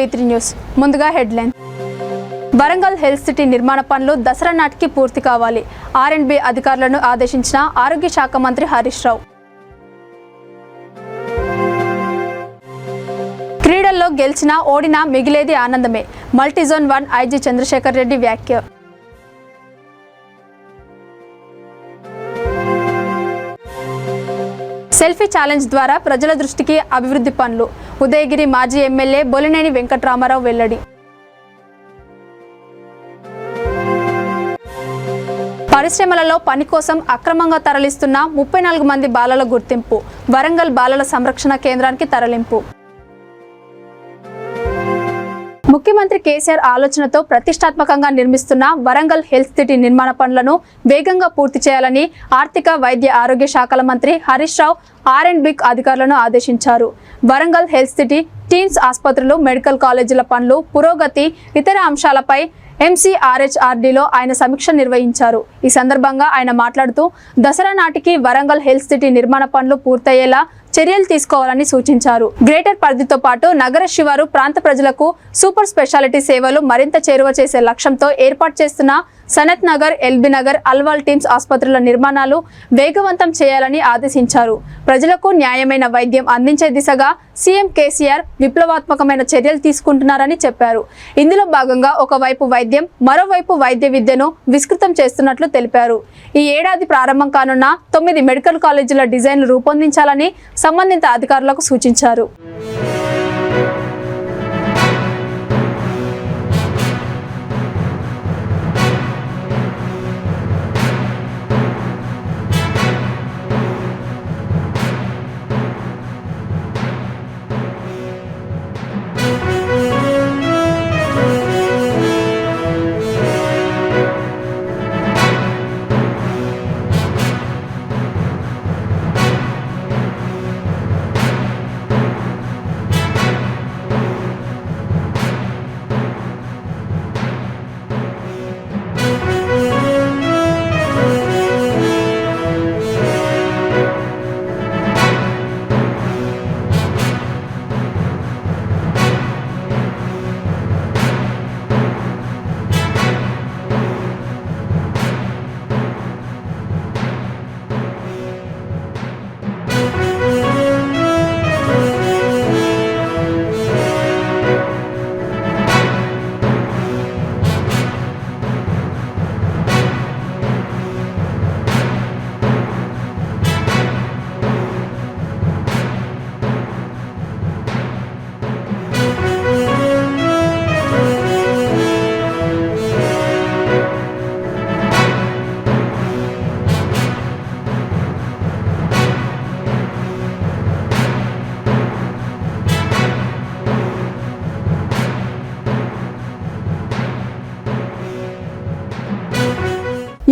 V3 news ముందుగా headline. Warangal health city నిర్మాణ పనులు దసరా నాటికి పూర్తి కావాలి. R&B అధికారులను ఆదేశించిన ఆరోగ్య శాఖ మంత్రి హరీష్ రావు. క్రీడల్లో గెలిచినా ఓడినా మిగిలేది ఆనందమే. మల్టీజోన్ 1 IG చంద్రశేఖర్ రెడ్డి వ్యాఖ్య. సెల్ఫీ ఛాలెంజ్ ద్వారా ప్రజల దృష్టికి అభివృద్ధి పనులు. ఉదయగిరి మాజీ ఎమ్మెల్యే బొలినేని వెంకట్రామారావు వెల్లడి. పరిశ్రమలలో పని కోసం అక్రమంగా తరలిస్తున్న 34 మంది బాలల గుర్తింపు. వరంగల్ బాలల సంరక్షణ కేంద్రానికి తరలింపు. ముఖ్యమంత్రి కేసీఆర్ ఆలోచనతో ప్రతిష్టాత్మకంగా నిర్మిస్తున్న వరంగల్ హెల్త్ సిటీ నిర్మాణ పనులను వేగంగా పూర్తి చేయాలని ఆర్థిక వైద్య ఆరోగ్య శాఖల మంత్రి హరీష్ రావు R&B అధికారులను ఆదేశించారు. వరంగల్ హెల్త్ సిటీ, టీమ్స్ ఆసుపత్రులు, మెడికల్ కాలేజీల పనులు పురోగతి, ఇతర అంశాలపై MCRHRDలో ఆయన సమీక్ష నిర్వహించారు. ఈ సందర్భంగా ఆయన మాట్లాడుతూ దసరా నాటికి వరంగల్ హెల్త్ సిటీ నిర్మాణ పనులు పూర్తయ్యేలా చర్యలు తీసుకోవాలని సూచించారు. గ్రేటర్ పరిధితో పాటు నగర శివారు ప్రాంత ప్రజలకు సూపర్ స్పెషాలిటీ సేవలు మరింత చేరువ చేసే లక్ష్యంతో ఏర్పాటు చేస్తున్న సనత్ నగర్, LB నగర్, అల్వాల్ టీమ్స్ ఆసుపత్రుల నిర్మాణాలు వేగవంతం చేయాలని ఆదేశించారు. ప్రజలకు న్యాయమైన వైద్యం అందించే దిశగా సీఎం కేసీఆర్ విప్లవాత్మకమైన చర్యలు తీసుకుంటున్నారని చెప్పారు. ఇందులో భాగంగా ఒకవైపు వైద్యం, మరోవైపు వైద్య విద్యను విస్తృతం చేస్తున్నట్లు తెలిపారు. ఈ ఏడాది ప్రారంభం కానున్న 9 మెడికల్ కాలేజీల డిజైన్లు రూపొందించాలని సంబంధిత అధికారులకు సూచించారు.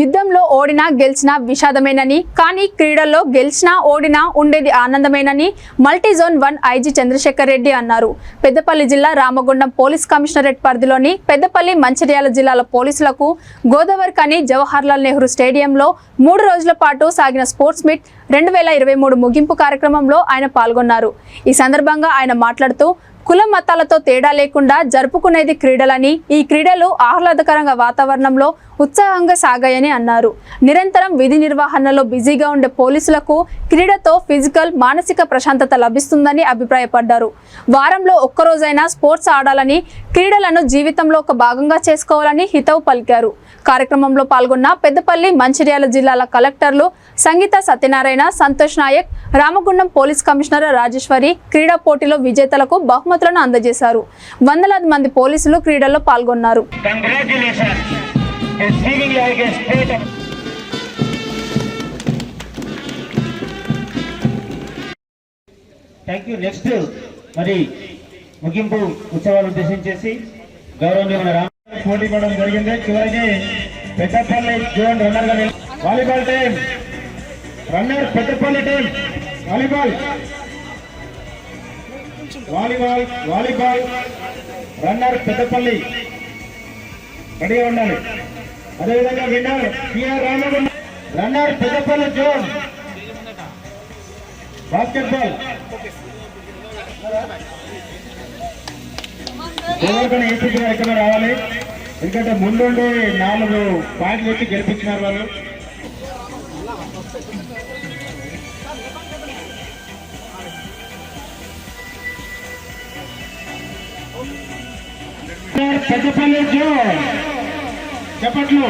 యుద్ధంలో ఓడినా గెలిచినా విషాదమేనని, కానీ క్రీడల్లో గెలిచినా ఓడినా ఉండేది ఆనందమేనని మల్టీజోన్ 1 IG చంద్రశేఖర్ రెడ్డి అన్నారు. పెద్దపల్లి జిల్లా రామగుండం పోలీస్ కమిషనరేట్ పరిధిలోని పెద్దపల్లి, మంచిర్యాల జిల్లాల పోలీసులకు గోదావరిఖని జవహర్లాల్ నెహ్రూ స్టేడియంలో 3 రోజుల పాటు సాగిన స్పోర్ట్స్ మీట్ 2023 ముగింపు కార్యక్రమంలో ఆయన పాల్గొన్నారు. ఈ సందర్భంగా ఆయన మాట్లాడుతూ కుల మతాలతో తేడా లేకుండా జరుపుకునేది క్రీడలని, ఈ క్రీడలు ఆహ్లాదకరంగా వాతావరణంలో ఉత్సాహంగా సాగాయని అన్నారు. నిరంతరం విధి నిర్వహణలో బిజీగా ఉండే పోలీసులకు క్రీడతో ఫిజికల్, మానసిక ప్రశాంతత లభిస్తుందని అభిప్రాయపడ్డారు. వారంలో ఒక్కరోజైనా స్పోర్ట్స్ ఆడాలని, క్రీడలను జీవితంలో ఒక భాగంగా చేసుకోవాలని హితవు పలికారు. కార్యక్రమంలో పాల్గొన్న పెద్దపల్లి, మంచిర్యాల జిల్లాల కలెక్టర్లు సంగీత సత్యనారాయణ, సంతోష్ నాయక్, రామగుండం పోలీస్ కమిషనర్ రాజేశ్వరి క్రీడా పోటీలో విజేతలకు బహుమతులను అందజేశారు. వందలాది మంది పోలీసులు క్రీడల్లో పాల్గొన్నారు. మరి ముగింపు ఉత్సవాలు ఉద్దేశించేసి గౌరవనీయులైన పోటీ పడడం జరిగింది. చివరికి పెద్దపల్లి జోన్ రన్నర్ గా volleyball team runner, Peddapalli team volleyball runner Peddapalli రెడీగా ఉండాలి. అదేవిధంగా winner PR Ramagundam runner Peddapalli zone basketball ఎవరికైనా ఏసీపీ ఎక్కడ రావాలి, ఎందుకంటే ముందుండి 4 పాయింట్లు వచ్చి గెలిపించినారు వాళ్ళు. పెద్దపల్లి జోన్ చెప్పట్లు.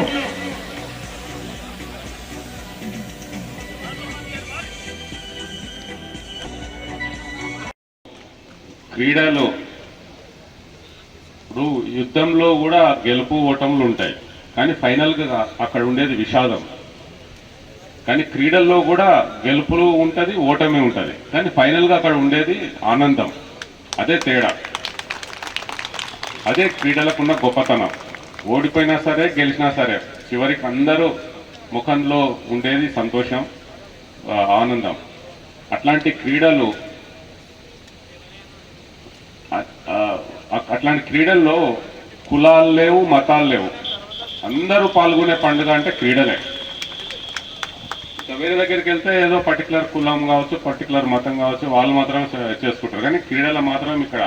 క్రీడలు ఇప్పుడు యుద్ధంలో కూడా గెలుపు ఓటములు ఉంటాయి, కానీ ఫైనల్గా అక్కడ ఉండేది విషాదం. కానీ క్రీడల్లో కూడా గెలుపులు ఉంటుంది, ఓటమి ఉంటుంది, కానీ ఫైనల్గా అక్కడ ఉండేది ఆనందం. అదే తేడా, అదే క్రీడలకున్న గొప్పతనం. ఓడిపోయినా సరే గెలిచినా సరే చివరికి అందరూ ముఖంలో ఉండేది సంతోషం, ఆనందం. అట్లాంటి క్రీడలు, అట్లాంటి క్రీడల్లో కులాలు లేవు, మతాలు లేవు, అందరూ పాల్గొనే పండుగ అంటే క్రీడలే. వేరే దగ్గరికి వెళ్తే ఏదో పర్టికులర్ కులం కావచ్చు, పర్టికులర్ మతం కావచ్చు, వాళ్ళు మాత్రమే చేసుకుంటారు. కానీ క్రీడలు మాత్రం ఇక్కడ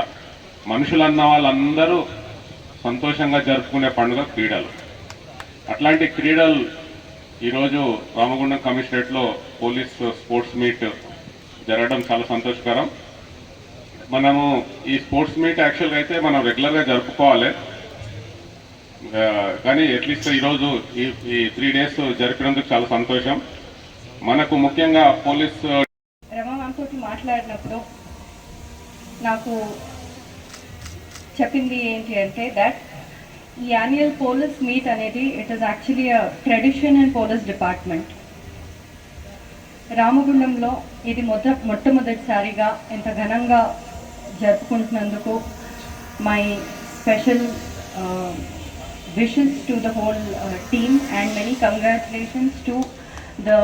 మనుషులన్న వాళ్ళందరూ సంతోషంగా జరుపుకునే పండుగ క్రీడలు. అట్లాంటి క్రీడలు ఈరోజు రామగుండం కమిషనరేట్లో పోలీస్ స్పోర్ట్స్ మీట్ జరగడం చాలా సంతోషకరం. మనము ఈ స్పోర్ట్స్ మీట్ యాక్చువల్గా అయితే మనం రెగ్యులర్గా జరుపుకోవాలి, కానీ అట్లీస్ట్ ఈరోజు ఈ 3 days జరిపినందుకు చాలా సంతోషం. మనకు ముఖ్యంగా పోలీస్ రమతో మాట్లాడినప్పుడు నాకు చెప్పింది ఏంటి అంటే దట్ ఈ యాన్యువల్ పోలీస్ మీట్ అనేది it is actually a tradition in police department. రామగుండంలో ఇది మొట్టమొదటిసారిగా ఇంత ఘనంగా జరుపుకుంటున్నందుకు my special wishes to the whole team and many congratulations to the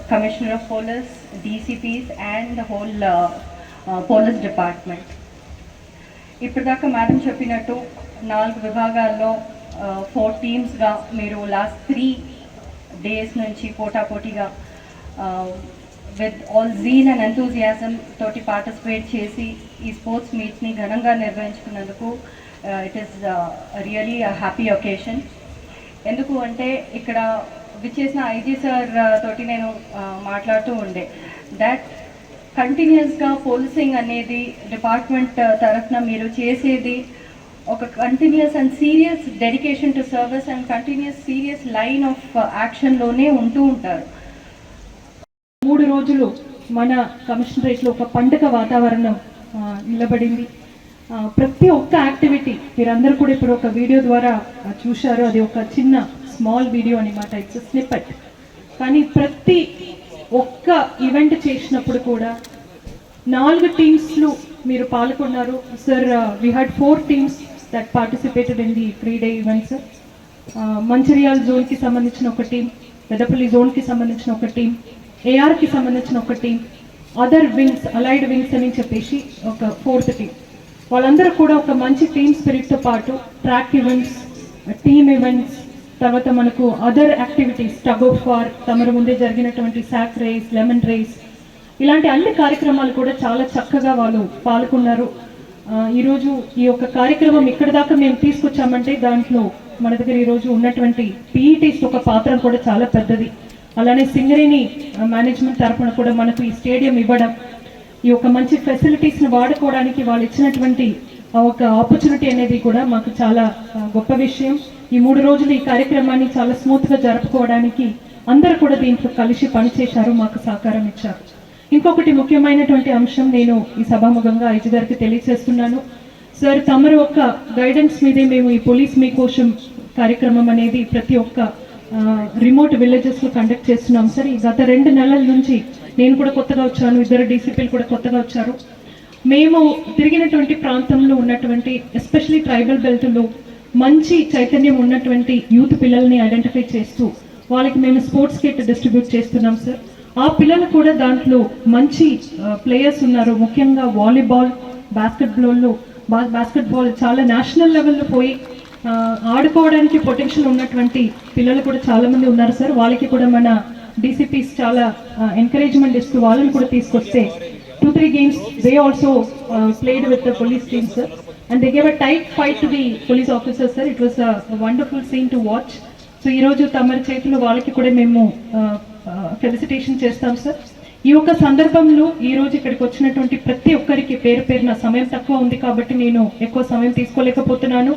Commissioner of Police, DCPs and the whole police department. ఇప్పటిదాకా madam చెప్పినట్టు 4 విభాగాల్లో 4 టీమ్స్గా మీరు లాస్ట్ 3 days నుంచి పోటాపోటీగా with all zeal and enthusiasm తోటి పార్టిసిపేట్ చేసి ఈ స్పోర్ట్స్ మీట్స్ని ఘనంగా నిర్వహించుకున్నందుకు it is really a happy occasion. ఎందుకు అంటే ఇక్కడ విచ్చేసిన ఐజీ సార్ తోటి నేను మాట్లాడుతూ ఉండే దట్ కంటిన్యూస్గా పోలీసింగ్ అనేది డిపార్ట్మెంట్ తరఫున మీరు చేసేది ఒక continuous and serious dedication to service and continuous serious line of యాక్షన్లోనే ఉంటూ ఉంటారు. 3 రోజులు మన కమిషనరేట్లో ఒక పండుగ వాతావరణం నిలబడింది. ప్రతి ఒక్క యాక్టివిటీ మీరందరూ కూడా ఇప్పుడు ఒక వీడియో ద్వారా చూశారు. అది ఒక చిన్న స్మాల్ వీడియో అనమాట, ఇట్స్ స్నిప్పెట్. కానీ ప్రతి ఒక్క ఈవెంట్ చేసినప్పుడు కూడా 4 టీమ్స్లు మీరు పాల్గొన్నారు sir. We had 4 teams that participated in the 3-day events. Mancherial జోన్కి సంబంధించిన ఒక టీం, పెద్దపల్లి జోన్కి సంబంధించిన ఒక టీం, ఏఆర్కి సంబంధించిన ఒక team, other wings, allied wings అని చెప్పేసి ఒక 4th టీం. వాళ్ళందరూ కూడా ఒక మంచి టీమ్ స్పిరిట్తో పాటు ట్రాక్ ఈవెంట్స్, టీమ్ ఈవెంట్స్, తర్వాత మనకు other activities, tug of war, తమరు ముందే జరిగినటువంటి సాక్ రేస్, లెమన్ రేస్, ఇలాంటి అన్ని కార్యక్రమాలు కూడా చాలా చక్కగా వాళ్ళు పాల్గొన్నారు. ఈరోజు ఈ యొక్క కార్యక్రమం ఇక్కడ దాకా మేము తీసుకొచ్చామంటే దాంట్లో మన దగ్గర ఈరోజు ఉన్నటువంటి పీఈటీస్ ఒక పాత్ర కూడా చాలా పెద్దది. అలానే సింగరేణి మేనేజ్మెంట్ తరఫున కూడా మనకు ఈ స్టేడియం ఇవ్వడం, ఈ యొక్క మంచి ఫెసిలిటీస్ని వాడుకోవడానికి వాళ్ళు ఇచ్చినటువంటి ఒక ఆపర్చునిటీ అనేది కూడా మాకు చాలా గొప్ప విషయం. ఈ 3 రోజులు ఈ కార్యక్రమాన్ని చాలా స్మూత్గా జరుపుకోవడానికి అందరూ కూడా దీంట్లో కలిసి పనిచేశారు, మాకు సహకారం ఇచ్చారు. ఇంకొకటి ముఖ్యమైనటువంటి అంశం నేను ఈ సభాముఖంగా ఐజీ గారికి తెలియజేస్తున్నాను. సార్, తమరు ఒక్క గైడెన్స్ మీదే మేము ఈ పోలీస్ మీ కోసం కార్యక్రమం అనేది ప్రతి ఒక్క రిమోట్ విలేజెస్లో కండక్ట్ చేస్తున్నాం సార్. ఈ గత 2 నెలల నుంచి నేను కూడా కొత్తగా వచ్చాను, 2 డీసీపీలు కూడా కొత్తగా వచ్చారు. మేము తిరిగినటువంటి ప్రాంతంలో ఉన్నటువంటి ఎస్పెషలీ ట్రైబల్ బెల్ట్లో మంచి చైతన్యం ఉన్నటువంటి యూత్ పిల్లల్ని ఐడెంటిఫై చేస్తూ వాళ్ళకి మేము స్పోర్ట్స్ కిట్ డిస్ట్రిబ్యూట్ చేస్తున్నాం సార్. ఆ పిల్లలు కూడా దాంట్లో మంచి ప్లేయర్స్ ఉన్నారు. ముఖ్యంగా వాలీబాల్, బాస్కెట్బాల్ చాలా నేషనల్ లెవెల్లో పోయి ఆడుకోవడానికి పొటెన్షియల్ ఉన్నటువంటి పిల్లలు కూడా చాలామంది ఉన్నారు సార్. వాళ్ళకి కూడా మన డీసీపీస్ చాలా ఎంకరేజ్మెంట్ ఇస్తూ వాళ్ళని కూడా తీసుకొస్తే 2-3 games they also played with the police team sir. and they gave a tight fight to the police officers, sir. It was a wonderful scene to watch. So ఈ రోజు తమరి చేతులు వాళ్ళకి కూడా మేము ఫెలిసిటేషన్ చేస్తాం సార్. ఈ యొక్క సందర్భంలో ఈ రోజు ఇక్కడికి వచ్చినటువంటి ప్రతి ఒక్కరికి పేరు పేరున సమయం తక్కువ ఉంది కాబట్టి నేను ఎక్కువ సమయం తీసుకోలేకపోతున్నాను.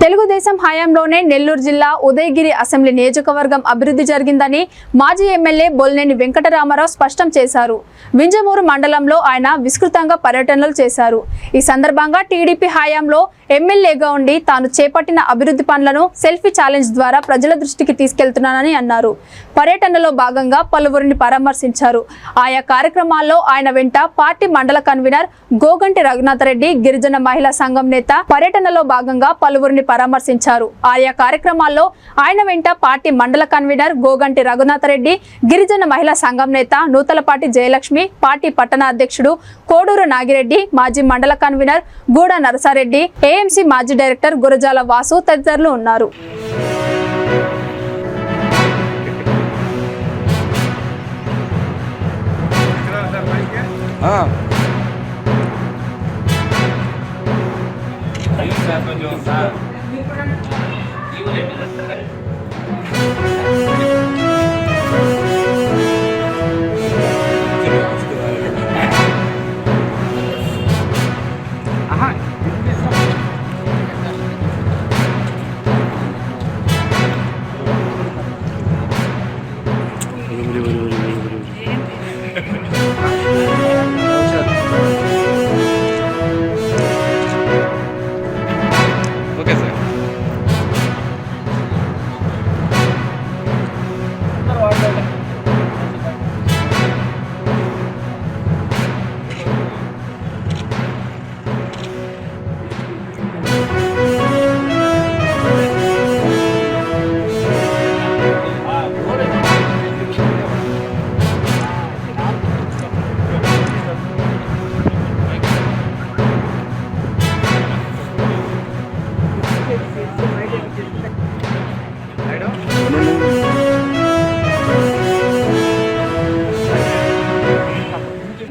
తెలుగుదేశం హయాంలోనే నెల్లూరు జిల్లా ఉదయగిరి అసెంబ్లీ నియోజకవర్గం అభివృద్ధి జరిగిందని మాజీ ఎమ్మెల్యే బొల్నేని వెంకటరామారావు స్పష్టం చేశారు. వింజమూరు మండలంలో ఆయన విస్తృతంగా పర్యటనలు చేశారు. ఈ సందర్భంగా టీడీపీ హయాంలో ఎమ్మెల్యేగా ఉండి తాను చేపట్టిన అభివృద్ధి పనులను సెల్ఫీ ఛాలెంజ్ ద్వారా ప్రజల దృష్టికి తీసుకెళ్తున్నానని అన్నారు. పర్యటనలో భాగంగా పలువురిని పరామర్శించారు. ఆయా కార్యక్రమాల్లో ఆయన వెంట పార్టీ మండల కన్వీనర్ గోగంటి రఘునాథరెడ్డి, గిరిజన మహిళా సంఘం నేత పర్యటనలో భాగంగా పలువురిని పరామర్శించారు. ఆయా కార్యక్రమాల్లో ఆయన వెంట పార్టీ మండల కన్వీనర్ గోగంటి రఘునాథరెడ్డి, గిరిజన మహిళా సంఘం నేత నూతలపాటి జయలక్ష్మి, పార్టీ పట్టణ అధ్యక్షుడు కోడూరు నాగిరెడ్డి, మాజీ మండల కన్వీనర్ గూడ నరసారెడ్డి, ఏఎంసీ మాజీ డైరెక్టర్ గురజాల వాసు తదితరులు ఉన్నారు.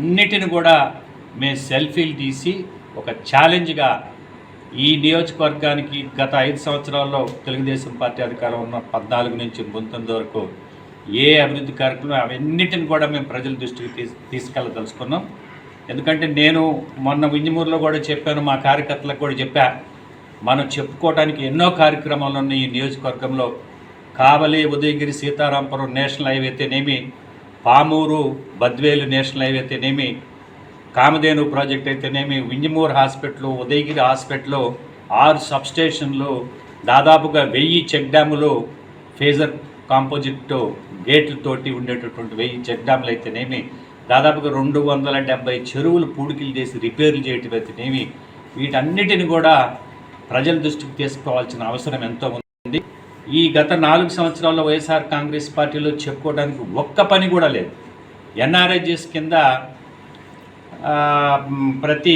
అన్నిటిని కూడా మేము సెల్ఫీలు తీసి ఒక ఛాలెంజ్గా ఈ నియోజకవర్గానికి గత 5 సంవత్సరాల్లో తెలుగుదేశం పార్టీ అధికారం ఉన్న 14 నుంచి 19 వరకు ఏ అభివృద్ధి కార్యక్రమం అవన్నిటిని కూడా మేము ప్రజల దృష్టికి తీసుకెళ్ళదలుచుకున్నాం. ఎందుకంటే నేను మొన్న వింజమూరులో కూడా చెప్పాను, మా కార్యకర్తలకు కూడా చెప్పా, మనం చెప్పుకోవడానికి ఎన్నో కార్యక్రమాలు ఉన్నాయి ఈ నియోజకవర్గంలో. కావలి, ఉదయగిరి, సీతారాంపురం నేషనల్ హైవే అయితేనేమి, పామూరు బద్వేలు నేషనల్ హైవే అయితేనేమి, కామధేను ప్రాజెక్ట్ అయితేనేమి, వింజమూరు హాస్పిటల్, ఉదయగిరి హాస్పిటల్, 6 సబ్స్టేషన్లు, దాదాపుగా 1000 చెక్ డ్యాములు, ఫేజర్ కాంపోజిట్ గేట్లతోటి ఉండేటటువంటి 1000 చెక్ డ్యాములు అయితేనేమి, దాదాపుగా 270 చెరువులు పూడికలు చేసి రిపేర్లు చేయటం అయితేనేమి, వీటన్నిటిని కూడా ప్రజల దృష్టికి తీసుకోవాల్సిన అవసరం ఎంతో ఉంది. ఈ గత 4 సంవత్సరాల్లో వైఎస్ఆర్ కాంగ్రెస్ పార్టీలో చెప్పుకోవడానికి ఒక్క పని కూడా లేదు. ఎన్ఆర్ఐజిఎస్ కింద ప్రతి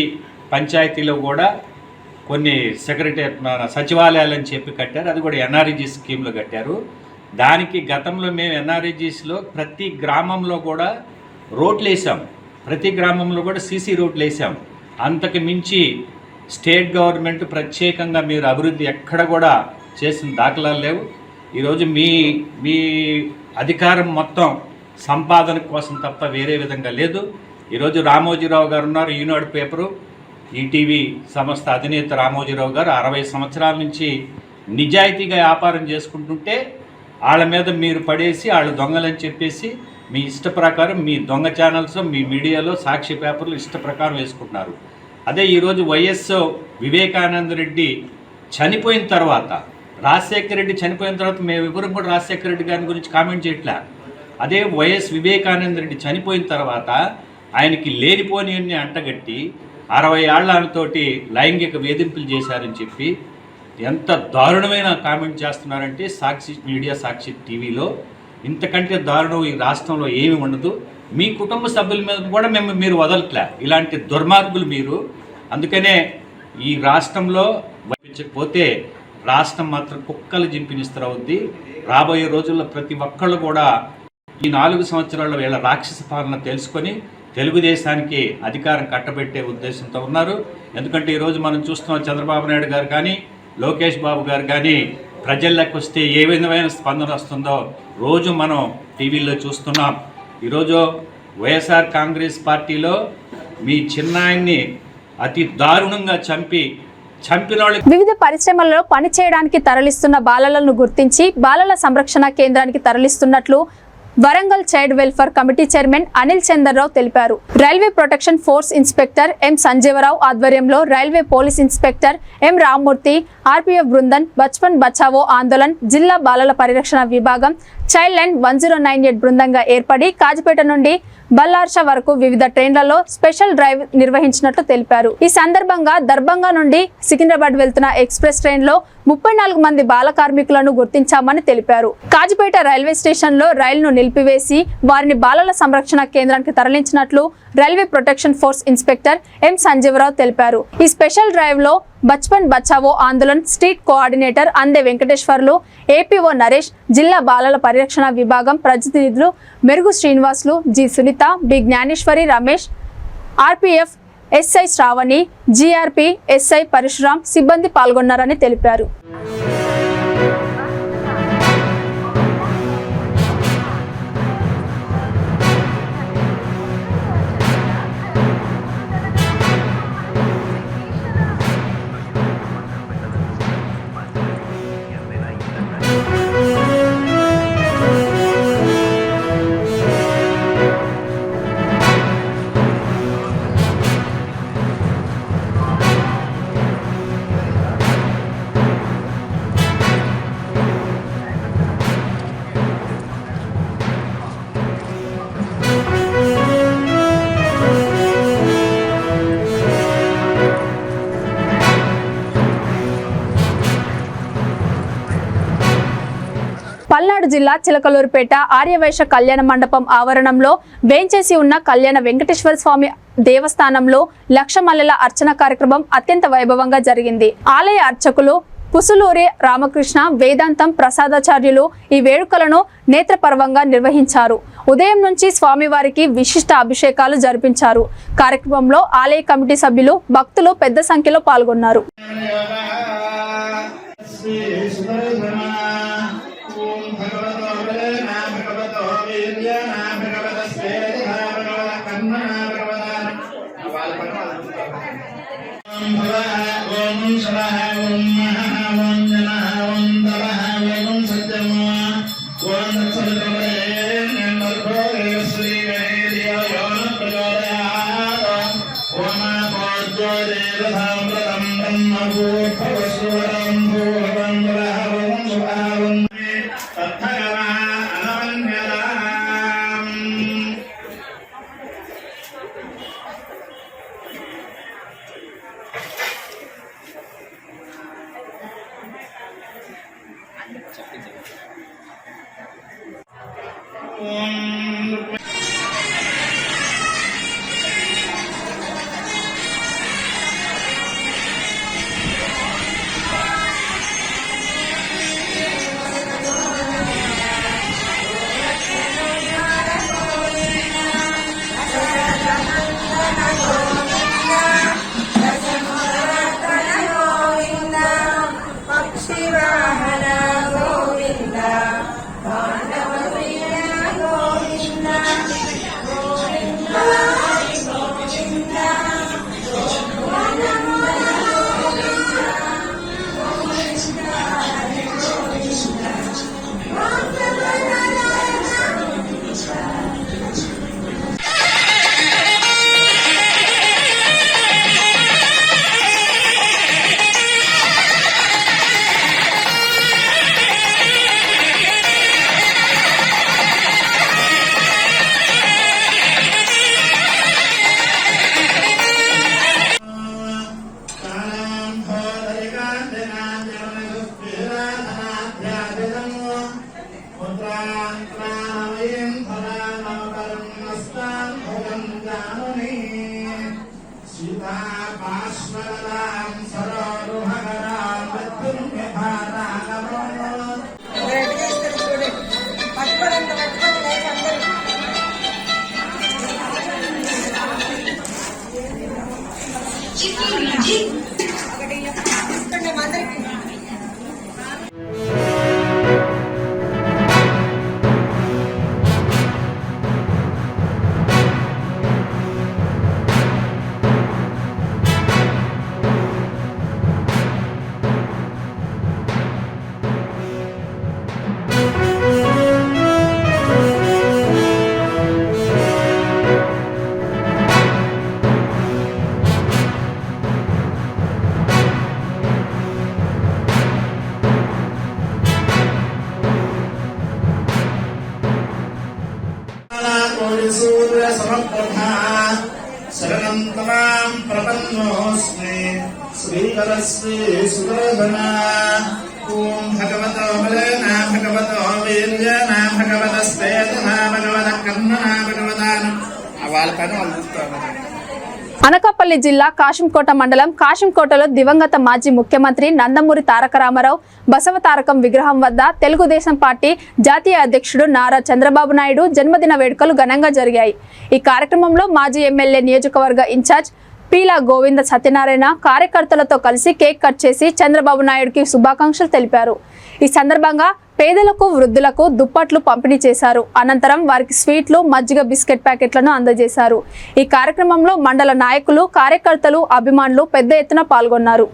పంచాయతీలో కూడా కొన్ని సచివాలయాలని చెప్పి కట్టారు. అది కూడా ఎన్ఆర్ఐజీ స్కీమ్లో కట్టారు. దానికి గతంలో మేము ఎన్ఆర్ఐజీస్లో ప్రతి గ్రామంలో కూడా రోడ్లు వేసాం, ప్రతి గ్రామంలో కూడా సీసీ రోడ్లు వేసాం. అంతకు మించి స్టేట్ గవర్నమెంట్ ప్రత్యేకంగా మీరు అభివృద్ధి ఎక్కడ కూడా చేసిన దాఖలాలు లేవు. ఈరోజు మీ అధికారం మొత్తం సంపాదన కోసం తప్ప వేరే విధంగా లేదు. ఈరోజు రామోజీరావు గారు ఉన్నారు, ఈనాడు పేపరు, ఈటీవీ సంస్థ అధినేత రామోజీరావు గారు 60 సంవత్సరాల నుంచి నిజాయితీగా వ్యాపారం చేసుకుంటుంటే వాళ్ళ మీద మీరు పడేసి వాళ్ళు దొంగలని చెప్పేసి మీ ఇష్ట ప్రకారం మీ దొంగ ఛానల్స్, మీ మీడియాలో సాక్షి పేపర్లు ఇష్ట ప్రకారం వేసుకుంటున్నారు. అదే ఈరోజు వైఎస్ వివేకానంద రెడ్డి చనిపోయిన తర్వాత, రాజశేఖర రెడ్డి చనిపోయిన తర్వాత మేము ఎవరు కూడా రాజశేఖర రెడ్డి గారి గురించి కామెంట్ చేయట్లే. అదే వైఎస్ వివేకానంద రెడ్డి చనిపోయిన తర్వాత ఆయనకి లేనిపోని అంటగట్టి 60 ఏళ్లతోటి లైంగిక వేధింపులు చేశారని చెప్పి ఎంత దారుణమైన కామెంట్ చేస్తున్నారంటే సాక్షి మీడియా, సాక్షి టీవీలో ఇంతకంటే దారుణం ఈ రాష్ట్రంలో ఏమి ఉండదు. మీ కుటుంబ సభ్యుల మీద కూడా మీరు వదలట్లే, ఇలాంటి దుర్మార్గులు మీరు. అందుకనే ఈ రాష్ట్రంలో పంపించకపోతే రాష్ట్రం మాత్రం కుక్కలు జింపినిస్తరవుద్ది. రాబోయే రోజుల్లో ప్రతి ఒక్కళ్ళు కూడా ఈ 4 సంవత్సరాల్లో వీళ్ళ రాక్షస పాలన తెలుసుకొని తెలుగుదేశానికి అధికారం కట్టబెట్టే ఉద్దేశంతో ఉన్నారు. ఎందుకంటే ఈరోజు మనం చూస్తున్నాం, చంద్రబాబు నాయుడు గారు కానీ లోకేష్ బాబు గారు కానీ ప్రజల్లోకి వస్తే ఏ విధమైన స్పందన వస్తుందో రోజు మనం టీవీల్లో చూస్తున్నాం. ఈరోజు వైఎస్ఆర్ కాంగ్రెస్ పార్టీలో మీ చిన్నాయన్ని అతి దారుణంగా చంపిన వాళ్ళు వివిధ పరిశ్రమలలో పనిచేయడానికి తరలిస్తున్న బాలలను గుర్తించి బాలల సంరక్షణ కేంద్రానికి తరలిస్తున్నట్లు Warangal child welfare committee chairman Anil Chandrarao తెలిపారు. Railway protection force inspector M Sanjeevarao ఆధ్వర్యంలో railway police inspector M Rammurthy, RPF బృందం, బచ్పన్ బచావో ఆందోళన్, జిల్లా బాలల పరిరక్షణ విభాగం, చైల్డ్ లైన్ 1098 బృందంగా ఏర్పడి కాజిపేట నుండి బల్లార్ష వరకు వివిధ ట్రైన్లలో స్పెషల్ డ్రైవ్ నిర్వహించినట్లు తెలిపారు. ఈ సందర్భంగా దర్భంగా నుండి సికింద్రాబాద్ వెళ్తున్న ఎక్స్ప్రెస్ ట్రైన్ లో 34 మంది బాల కార్మికులను గుర్తించామని తెలిపారు. కాజిపేట రైల్వే స్టేషన్ లో రైలును నిలిపివేసి వారిని బాలల సంరక్షణ కేంద్రానికి తరలించినట్లు railway protection force inspector M Sanjeeva Rao తెలిపారు. ఈ స్పెషల్ డ్రైవ్ లో బచ్పన్ బచావో ఆందోళన్ స్ట్రీట్ కోఆర్డినేటర్ అందే వెంకటేశ్వర్లు, ఏపీఓ నరేష్, జిల్లా బాలల పరిరక్షణ విభాగం ప్రతినిధులు Merugu Srinivasulu, G Sunitha, B Gnaneshwari, Ramesh, RPF SI Sravani, GRP SI Parasuram సిబ్బంది పాల్గొన్నారని తెలిపారు. పల్నాడు జిల్లా చిలకలూరుపేట ఆర్యవైశ్య కళ్యాణ మండపం ఆవరణంలో వేంచేసి ఉన్న కళ్యాణ వెంకటేశ్వర స్వామి దేవస్థానంలో లక్ష మల్లెల అర్చన కార్యక్రమం అత్యంత వైభవంగా జరిగింది. ఆలయ అర్చకులు పుసులూరి రామకృష్ణ, వేదాంతం ప్రసాదాచార్యులు ఈ వేడుకలను నేత్రపర్వంగా నిర్వహించారు. ఉదయం నుంచి స్వామివారికి విశిష్ట అభిషేకాలు జరిపించారు. కార్యక్రమంలో ఆలయ కమిటీ సభ్యులు, భక్తులు పెద్ద సంఖ్యలో పాల్గొన్నారు. సమర్పథా శరణం తమాం ప్రపన్నోస్మి శ్రీకరస్వే సుదర్శన ఓం భగవతో బలేన భగవతో వీర్యేన భగవతస్తేజన భగవత కర్మణ భగవతాన్ వాళ్ళ పైన వాళ్ళు చూస్తారు. అనకాపల్లి జిల్లా కాశంకోట మండలం కాశంకోటలో దివంగత మాజీ ముఖ్యమంత్రి నందమూరి తారక రామారావు బసవ తారకం విగ్రహం వద్ద తెలుగుదేశం పార్టీ జాతీయ అధ్యక్షుడు నారా చంద్రబాబు నాయుడు జన్మదిన వేడుకలు ఘనంగా జరిగాయి. ఈ కార్యక్రమంలో మాజీ ఎమ్మెల్యే నియోజకవర్గ ఇన్ఛార్జ్ పీలా గోవింద సత్యనారాయణ కార్యకర్తలతో కలిసి కేక్ కట్ చేసి చంద్రబాబు నాయుడుకి శుభాకాంక్షలు తెలిపారు. ఈ సందర్భంగా పేదలకు వృద్ధులకు దుప్పట్లు పంపిణీ చేశారు. అనంతరం వారికి స్వీట్లు మజ్జిగ బిస్కెట్ ప్యాకెట్లను అందజేశారు. ఈ కార్యక్రమంలో మండల నాయకులు కార్యకర్తలు అభిమానులు పెద్ద ఎత్తున పాల్గొన్నారు.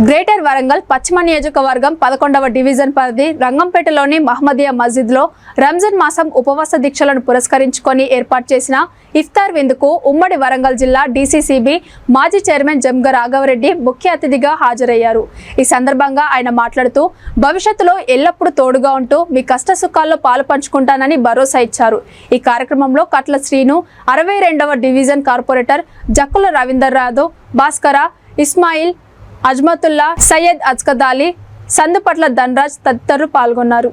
గ్రేటర్ వరంగల్ పశ్చిమ నియోజకవర్గం 11వ డివిజన్ పరిధి రంగంపేటలోని మహమ్మదియా మస్జిద్లో రంజాన్ మాసం ఉపవాస దీక్షలను పురస్కరించుకొని ఏర్పాటు చేసిన ఇఫ్తార్ విందుకు ఉమ్మడి వరంగల్ జిల్లా డీసీసీబీ మాజీ చైర్మన్ జంగ రాఘవరెడ్డి ముఖ్య అతిథిగా హాజరయ్యారు. ఈ సందర్భంగా ఆయన మాట్లాడుతూ భవిష్యత్తులో ఎల్లప్పుడూ తోడుగా ఉంటూ మీ కష్ట సుఖాల్లో పాలు పంచుకుంటానని భరోసా ఇచ్చారు. ఈ కార్యక్రమంలో కట్ల శ్రీను, 62వ డివిజన్ కార్పొరేటర్ జక్కుల రవీందర్ రాథోడ్, భాస్కర, ఇస్మాయిల్, అజ్మతుల్లా, సయ్యద్ అజ్కద్ అలీ, సందుపట్ల ధనరాజ్ తదితరులు పాల్గొన్నారు.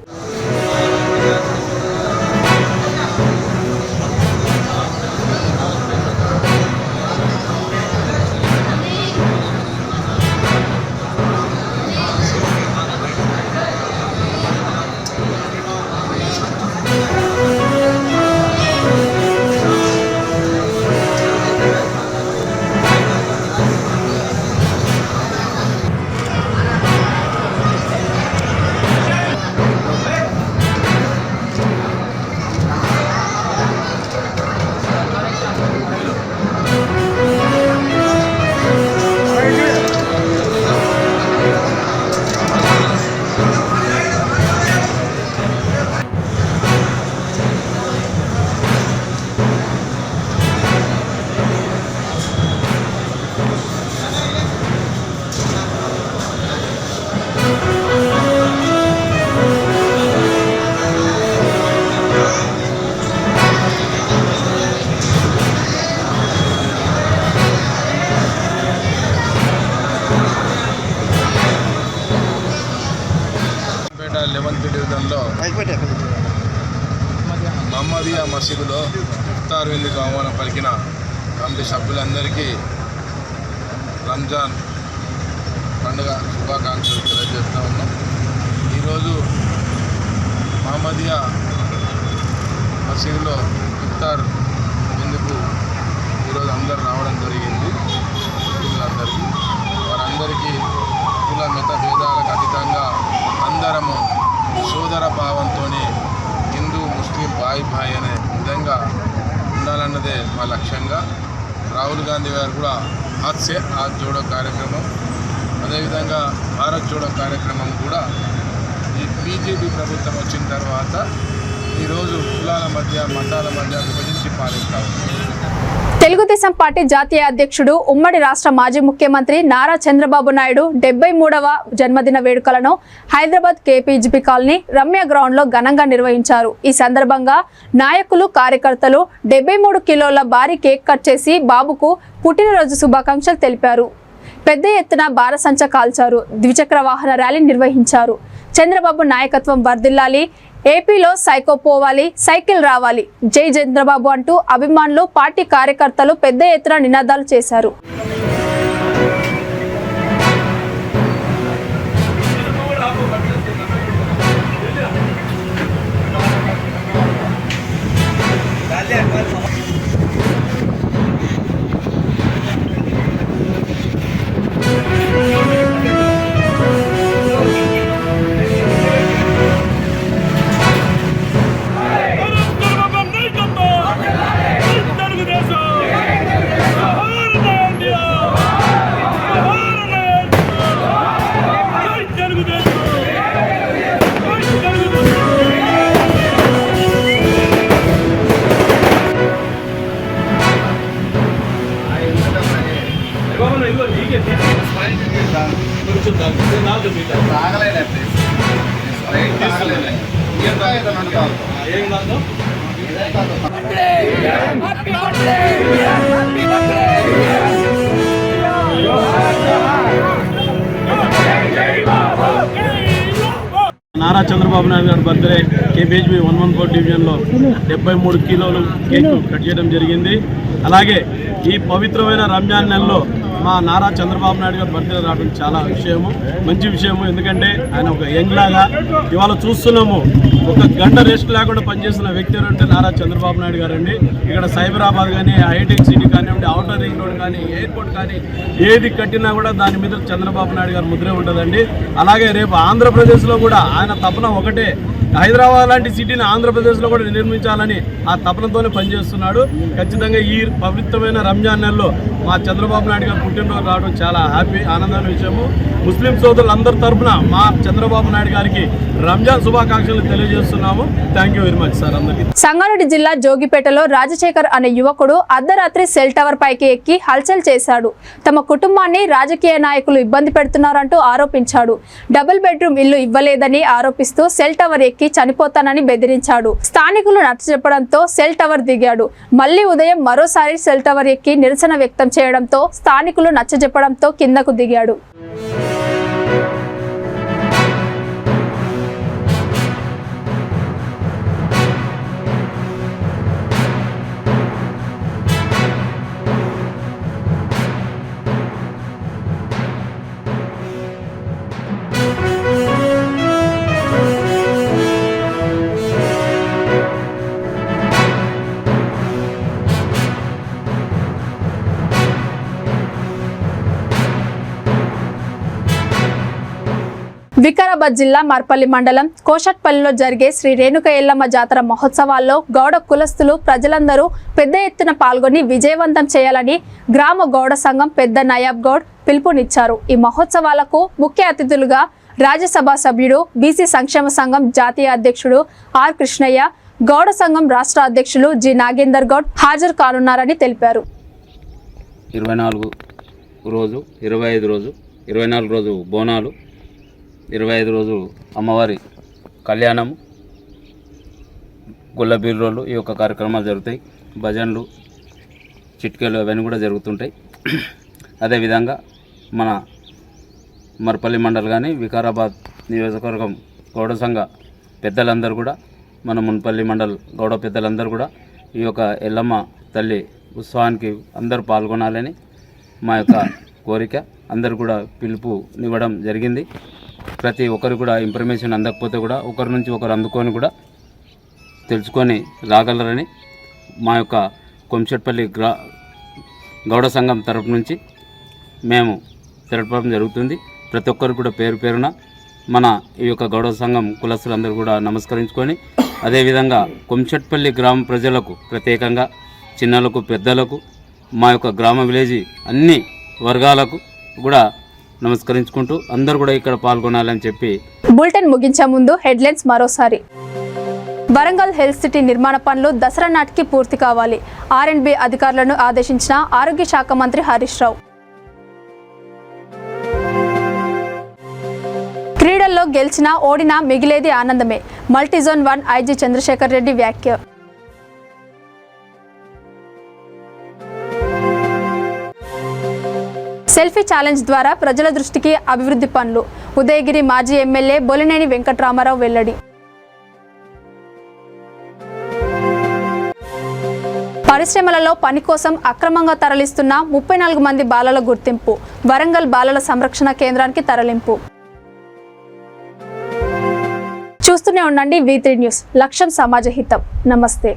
మహమ్మదియా మసీదులో ఇఫ్తార్ విందుకు ఆహ్వానం పలికిన కమిటీ సభ్యులందరికీ రంజాన్ పండుగ శుభాకాంక్షలు తెలియజేస్తూ ఉన్నాం. ఈరోజు మహమ్మదియా మసీదులో ఇఫ్తార్ విందుకు ఈరోజు అందరు రావడం జరిగింది. ముస్లింలందరికీ వారందరికీ కుల మత భేదాలకు అతీతంగా అందరము సోదర భావంతో హిందూ ముస్లిం బాయ్ అనే విధంగా ఉండాలన్నదే మా లక్ష్యంగా. రాహుల్ గాంధీ గారు కూడా హాత్ సే హాత్ జోడో కార్యక్రమం, అదేవిధంగా భారత్ జోడో కార్యక్రమం కూడా ఈ బీజేపీ ప్రభుత్వం వచ్చిన తర్వాత ఈరోజు కులాల మధ్య మతాల మధ్య విభజించి పాలిస్తారు. తెలుగుదేశం పార్టీ జాతీయ అధ్యక్షుడు ఉమ్మడి రాష్ట్ర మాజీ ముఖ్యమంత్రి నారా చంద్రబాబు నాయుడు 73వ జన్మదిన వేడుకలను హైదరాబాద్ కేపీజీపీ కాలనీ రమ్య గ్రౌండ్లో ఘనంగా నిర్వహించారు. ఈ సందర్భంగా నాయకులు కార్యకర్తలు 73 కిలోల భారీ కేక్ కట్ చేసి బాబుకు పుట్టినరోజు శుభాకాంక్షలు తెలిపారు. పెద్ద ఎత్తున బారసంచ కాల్చారు. ద్విచక్ర వాహన ర్యాలీ నిర్వహించారు. చంద్రబాబు నాయకత్వం వర్ధిల్లాలి, ఏపీలో సైకో పోవాలి, సైకిల్ రావాలి, జై చంద్రబాబు అంటూ అభిమానులు పార్టీ కార్యకర్తలు పెద్ద ఎత్తున నినాదాలు చేశారు. నారా చంద్రబాబు నాయుడు గారి బర్త్డే కేబీహెచ్బీ 114 డివిజన్లో 73 కిలోలు కేక్ కట్ చేయడం జరిగింది. అలాగే ఈ పవిత్రమైన రంజాన్ నెలలో మా నారా చంద్రబాబు నాయుడు గారు బర్త్డే రావడం చాలా మంచి విషయము. ఎందుకంటే ఆయన ఒక యంగ్ లాగా ఇవాళ చూస్తున్నాము, ఒక గంట రెస్ట్ లేకుండా పనిచేస్తున్న వ్యక్తి అంటే నారా చంద్రబాబు నాయుడు గారు అండి. ఇక్కడ సైబరాబాద్ కానీ, హైటెక్ సిటీ కానివ్వండి, అవుటర్ రింగ్ రోడ్ కానీ, ఎయిర్పోర్ట్ కానీ ఏది కట్టినా కూడా దాని మీద చంద్రబాబు నాయుడు గారు ముద్రే ఉంటుందండి. అలాగే రేపు ఆంధ్రప్రదేశ్లో కూడా ఆయన తపన ఒకటే, హైదరాబాద్ లాంటి సిటీని ఆంధ్రప్రదేశ్లో కూడా నిర్మించాలని ఆ తపనతోనే పనిచేస్తున్నాడు. ఖచ్చితంగా ఈ పవిత్రమైన రంజాన్ నెలలో మా చంద్రబాబు నాయుడు గారు పుట్టినరోజు రావడం చాలా ఆనందమైన విషయము. ముస్లిం సోదరులందరి తరఫున మా చంద్రబాబు నాయుడు గారికి రంజాన్ శుభాకాంక్షలు తెలియజేస్తున్నాము. Thank you very much sir అందరికీ. సంగారెడ్డి జిల్లా జోగిపేటలో రాజశేఖర్ అనే యువకుడు అర్ధరాత్రి సెల్ టవర్ పైకి ఎక్కి హల్చల్ చేశాడు. తమ కుటుంబాన్ని రాజకీయ నాయకులు ఇబ్బంది పెడుతున్నారంటూ ఆరోపించాడు. డబుల్ బెడ్రూమ్ ఇల్లు ఇవ్వలేదని ఆరోపిస్తూ సెల్ టవర్ ఎక్కి చనిపోతానని బెదిరించాడు. స్థానికులు నచ్చజెప్పడంతో సెల్ టవర్ దిగాడు. మళ్లీ ఉదయం మరోసారి సెల్ టవర్ ఎక్కి నిరసన వ్యక్తం చేయడంతో స్థానికులు నచ్చజెప్పడంతో కిందకు దిగాడు. వికారాబాద్ జిల్లా మార్పల్లి మండలం కోషట్పల్లిలో జరిగే శ్రీ రేణుక ఎల్లమ్మ జాతర మహోత్సవాల్లో గౌడ కులస్తులు ప్రజలందరూ పెద్ద ఎత్తున పాల్గొని విజయవంతం చేయాలని గ్రామ గౌడ సంఘం పెద్ద నయాబ్ గౌడ్ పిలుపునిచ్చారు. ఈ మహోత్సవాలకు ముఖ్య అతిథులుగా రాజ్యసభ సభ్యుడు, బీసీ సంక్షేమ సంఘం జాతీయ అధ్యక్షుడు ఆర్ కృష్ణయ్య, గౌడ సంఘం రాష్ట్ర అధ్యక్షులు జి నాగేందర్ గౌడ్ హాజరు కానున్నారని తెలిపారు. 24 రోజు బోనాలు, 25 రోజు అమ్మవారి కళ్యాణము, గుల్లబీర్రోలు ఈ యొక్క కార్యక్రమాలు జరుగుతాయి. భజనలు, చిట్కేలు అవన్నీ కూడా జరుగుతుంటాయి. అదేవిధంగా మన మర్పల్లి మండల్ కానీ వికారాబాద్ నియోజకవర్గం గౌడ సంఘ పెద్దలందరూ కూడా, మన మున్పల్లి మండల్ గౌడ పెద్దలందరూ కూడా ఈ యొక్క ఎల్లమ్మ తల్లి ఉత్సవానికి అందరూ పాల్గొనాలని మా యొక్క కోరిక. అందరూ కూడా పిలుపునివ్వడం జరిగింది. ప్రతి ఒక్కరు కూడా ఇన్ఫర్మేషన్ అందకపోతే కూడా ఒకరి నుంచి ఒకరు అందుకొని కూడా తెలుసుకొని రాగలరని మా యొక్క కొంచెట్పల్లి గౌడ సంఘం తరపు నుంచి మేము తెలపడం జరుగుతుంది. ప్రతి ఒక్కరు కూడా పేరు పేరున మన ఈ యొక్క గౌడ సంఘం కులస్తులందరూ కూడా నమస్కరించుకొని, అదేవిధంగా కొంచెట్పల్లి గ్రామ ప్రజలకు ప్రత్యేకంగా చిన్నలకు పెద్దలకు మా యొక్క గ్రామ విలేజ్ అన్ని వర్గాలకు కూడా నమస్కరించుకుంటూ అందరూ కూడా ఇక్కడ పాల్గొనాలని చెప్పి బులెటిన్ ముగించే ముందు హెడ్లైన్స్ మరోసారి. వరంగల్ హెల్త్ సిటీ నిర్మాణ పనులు దసరా నాటికి పూర్తి కావాలి. ఆర్ఎండ్బి అధికారులను ఆదేశించిన ఆరోగ్య శాఖ మంత్రి హరీష్ రావు. క్రీడల్లో గెలిచినా ఓడినా మిగిలేది ఆనందమే. మల్టీజోన్ 1 ఐజీ చంద్రశేఖర్ రెడ్డి వ్యాఖ్య. సెల్ఫీ ఛాలెంజ్ ద్వారా ప్రజల దృష్టికి అభివృద్ధి పనులు. ఉదయగిరి మాజీ ఎమ్మెల్యే బొలినేని వెంకట్రామారావు వెల్లడి. పరిశ్రమలలో పని కోసం అక్రమంగా తరలిస్తున్న 34 మంది బాలల గుర్తింపు. వరంగల్ బాలల సంరక్షణ కేంద్రానికి తరలింపు. చూస్తూనే ఉండండి V3 న్యూస్. లక్ష్యం సమాజ హితం. నమస్తే.